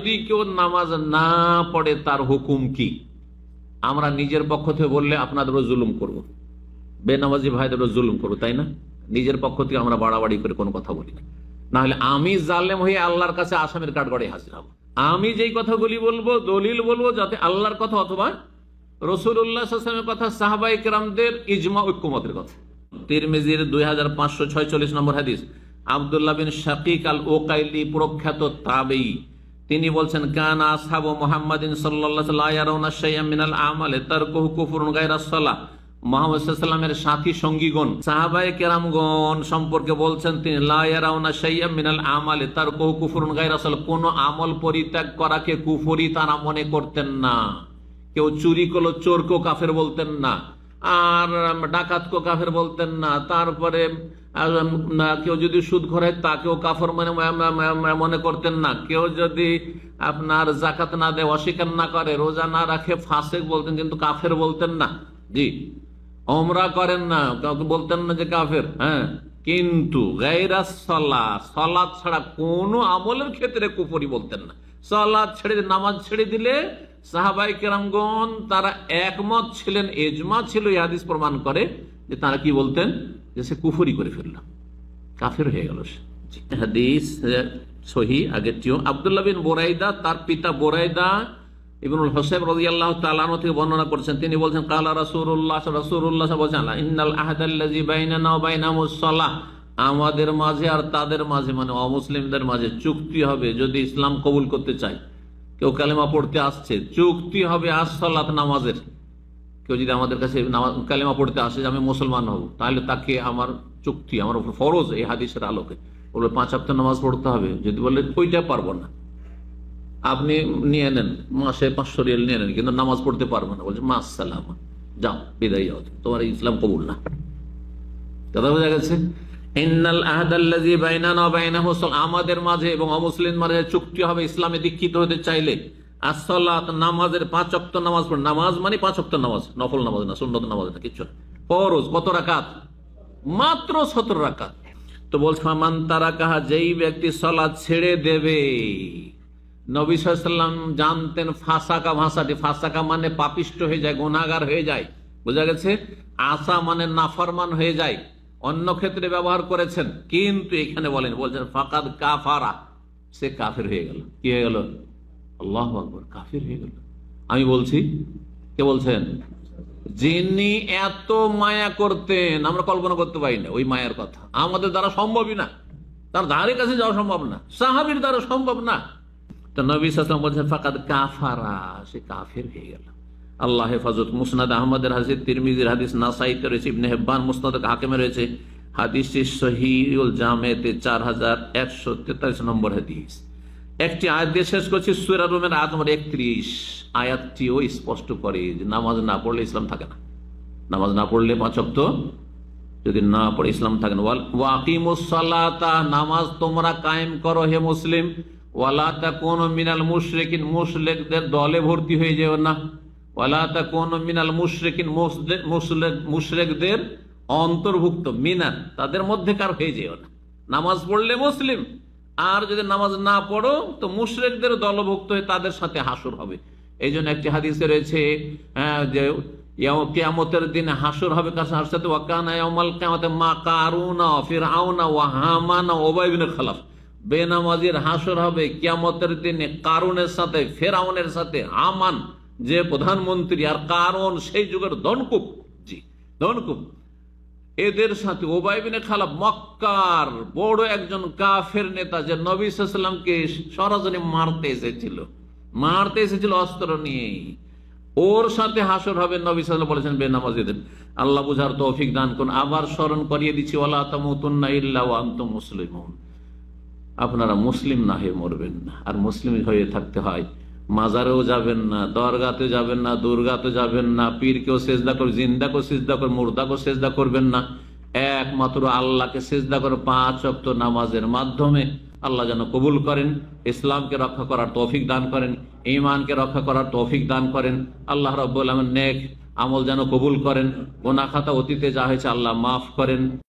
যদি কেউ নামাজ না পড়ে তার হুকুম কি? আমরা নিজের পক্ষ থেকে বললে আপনাদেরও জুলুম করব, বেনামাজি ভাইদেরও জুলুম করবো, তাই না? নিজের পক্ষ থেকে আমরা বাড়াবাড়ি করে কোনো কথা বলি না, না হলে আমি জালেম হয়ে আল্লাহর কাছে আসামের কাঠগড়ায় হাজির হব। আমি যেই কথাগুলি বলবো, দলিল বলবো, যাতে আল্লাহর কথা অথবা রাসূলুল্লাহ সাল্লাল্লাহু আলাইহি ওয়াসাল্লামের কথা, সাহাবায়ে কেরামদের ইজমা ঐক্যমতের কথা। তিরমিজির 2546 নম্বর হাদিস, আব্দুল্লাহ বিন শাকিক আল ওকাইলি প্রখ্যাত তাবেঈ, তিনি বলছেন, কানা আসহাবু মুহাম্মাদিন সাল্লাল্লাহু আলাইহি ওয়াসাল্লাম লা ইয়ারাউনা শাইআন মিনাল আমালি তারকুহু কুফরুন গায়রাস সালাহ। মুহাম্মদ সাল্লাল্লাহু আলাইহি ওয়াসাল্লামের সাথী সঙ্গীগণ, সাহাবায়ে কেরামগণ সম্পর্কে বলছেন তিনি, লা ইয়ারাউনা শাইআন মিনাল আমালি তারকুহু কুফরুন গায়রাস সালাহ, কোন আমল পরিত্যাগ করাকে কুফরি তারা মনে করতেন না। কেউ চুরি করলো, চোরকেও কাফের বলতেন না, আর ডাকাতকেও কাফের বলতেন না, তারপরে কেউ যদি সুদ খোরায় তাকেও কাফের মনে করতেন না, কেউ যদি আপনার যাকাত না দেয়, অস্বীকার না করে, রোজা না রাখে ফাসেক বলতেন, কিন্তু কাফের বলতেন না। জি, ওমরা করেন না, কাউকে বলতেন না যে কাফের। হ্যাঁ, কিন্তু গায়রাস সালাহ, সালাত ছাড়া কোনো আমলের ক্ষেত্রে কুফরি বলতেন না। সালাত ছেড়ে, নামাজ ছেড়ে দিলে সাহাবায়ে কেরামগণ তারা একমত ছিলেন, ইজমা ছিল, এই হাদিস প্রমাণ করে যে তারা কি বলতেন, যে সে কুফরি করে ফেললাম, কাফের হয়ে গেল সে। হাদিস সহিহ আগেরটিও। আব্দুল্লাহ বিন বুরাইদা, তার পিতা বুরাইদা ইবনুল হুসাইব রাদিয়াল্লাহু তাআলা আনহু থেকে বর্ণনা করেছেন, তিনি বলছেন, কালা রাসূলুল্লাহ বলেছেন, ইন্নাল আহদাল্লাযী বাইনানা ওয়া বাইনাহুমুস সালাহ, আমাদের মাঝে আর তাদের মাঝে, মানে অমুসলিমদের মাঝে চুক্তি হবে, যদি ইসলাম কবুল করতে চায়, কেউ কালেমা পড়তে আসছে, চুক্তি হবে আসসালাত, নামাজের। কেউ যদি আমাদের কাছে কালেমা পড়তে আসে যে আমি মুসলমান হব, তাহলে তাকে আমার চুক্তি, আমার উপর ফরজ, এই হাদিসের আলোকে বলবে 5 ওয়াক্ত নামাজ পড়তে হবে। যদি বলে ওইটা পারবো না, আপনি নিয়ে নেন, মাসে 500 রিয়াল নিয়ে নেন, কিন্তু নামাজ পড়তে পারবো না, বলছে মা আসসালাম, যাও, বিদায় যাও, তোমার ইসলাম কবুল না। কথা বোঝা গেছে? ইন্নাল আহদাল্লাযী বাইনানা ওয়া বাইনাহুস সালাহ, আমাদের মাঝে এবং অমুসলিম মাঝে চুক্তি হবে ইসলামে দীক্ষিত হতে চাইলে, আসসালাত, নামাজের 5 ওয়াক্ত নামাজ পড়ে। নামাজ মানে 5 ওয়াক্ত নামাজ, নফল নামাজ না, সুন্নত নামাজ না, কিচ্ছু না, ফরজ। কত রাকাত? মাত্র 17 রাকাত। তো বলছে, মান তারাকাহা, যেই ব্যক্তি সালাত ছেড়ে দেবে। নবী সাল্লাল্লাহু আলাইহি ওয়াসাল্লাম জানতেন ফাসাকা ভাষাটি, ফাসাকা মানে পাপিষ্ট হয়ে যায়, গুনাহগার হয়ে যায়, বোঝা গেছে? আসা মানে নাফরমান হয়ে যায়, অন্য ক্ষেত্রে ব্যবহার করেছেন, কিন্তু এখানে বলছেন ফাকাদ কাফারা, সে কাফের হয়ে গেল। কি হয়ে গেল? আল্লাহু আকবার, কাফের হয়ে গেল। আমি বলছি, কে বলছেন? যিনি এত মায়া করতেন, আমরা কল্পনা করতে পারি না ওই মায়ার কথা, আমাদের দ্বারা সম্ভবই না, তার ধারে কাছে যাওয়া সম্ভব না, সাহাবীর দ্বারা সম্ভব না। তো নবী সাল্লাল্লাহু আলাইহি ওয়াসাল্লাম বলছেন ফাকাদ কাফারা, সে কাফের হয়ে গেল। আল্লাহ হেফাজত। মুসনাদ আহমদের হাদিস, তিরমিজির হাদিস, নাসাইতে রয়েছে, ইবনে হিব্বান মুসনাদ হাকিমে রয়েছে, হাদিসটি সহিহুল জামেতে 4143 নম্বর হাদিস। একটি আয়াত দিয়ে শেষ করছি, সূরা রুমের আয়াত নম্বর 31। আয়াতটিও স্পষ্ট করে যে নামাজ না পড়লে ইসলাম থাকে না। নামাজ না পড়লে 5 ওয়াক্ত যদি না পড়ে ইসলাম থাকে না। ওয়া আকিমুস সালাতা, নামাজ তোমরা কায়েম করো হে মুসলিম। ওয়ালা তাকুনু মিনাল মুশরিকিন, মুশরিকদের দলে ভর্তি হয়ে যেও না। ওয়ালা তাকুনু মিনাল মুশরিকিন, মুশরিকদের অন্তর্ভুক্ত, মিনান তাদের মধ্যেকার হয়ে যেও না। নামাজ পড়লে মুসলিম, আর যদি নামাজ না পড়ো তো মুশরিকদের দলভুক্ত হয়ে তাদের সাথে হাসর হবে। এই জন্য একটি হাদিসে রয়েছে যে কিয়ামতের দিনে হাসর হবে কার সাথে? ওয়া কানা ইয়াউমাল কিয়ামাতি মা কারুনা ফিরআউনা ওয়া হামানা ওয়া উবাই ইবনে খালাফ, বেনামাজির হাসর হবে কিয়ামতের দিনে কারুনের সাথে, ফেরাউনের সাথে, হামান যে প্রধানমন্ত্রী, আর কারুন সেই যুগের ধনকুব, জি ধনকুব, এদের সাথে উবাই ইবনে খালাফ, মক্কার বড় একজন কাফের নেতা, যে নবী সাল্লাল্লাহু আলাইহি ওয়াসাল্লামকে সরাসরি মারতে এসেছিল অস্ত্র নিয়ে, ওর সাথে হাসর হবে। নবী সাল্লাল্লাহু আলাইহি ওয়াসাল্লাম বলেছেন বেনামাজিদের। আল্লাহ বুঝার তৌফিক দান করুন। আবার স্মরণ করিয়ে দিচ্ছি, ওয়ালা তামুতুন্না ইল্লা ওয়া আনতুম মুসলিমুন, আপনারা মুসলিম না হয়ে মরবেন না। আর মুসলিম হয়ে থাকতে হয়, মাজারেও যাবেন না, দরগাতে যাবেন না, দুর্গাতে যাবেন না, পীরকেও সেজদা করে, জিন্দাকেও সেজদা করে, মুর্দাকেও সেজদা করবেন না। একমাত্র আল্লাহকে সেজদা করে 5 ওয়াক্ত নামাজের মাধ্যমে আল্লাহ যেন কবুল করেন, ইসলামকে রক্ষা করার তৌফিক দান করেন, ঈমানকে রক্ষা করার তৌফিক দান করেন। আল্লাহ রাব্বুল আলামিন নেক আমল যেন কবুল করেন, গুনাহ খাতা অতীতে যা হয়েছে আল্লাহ মাফ করেন।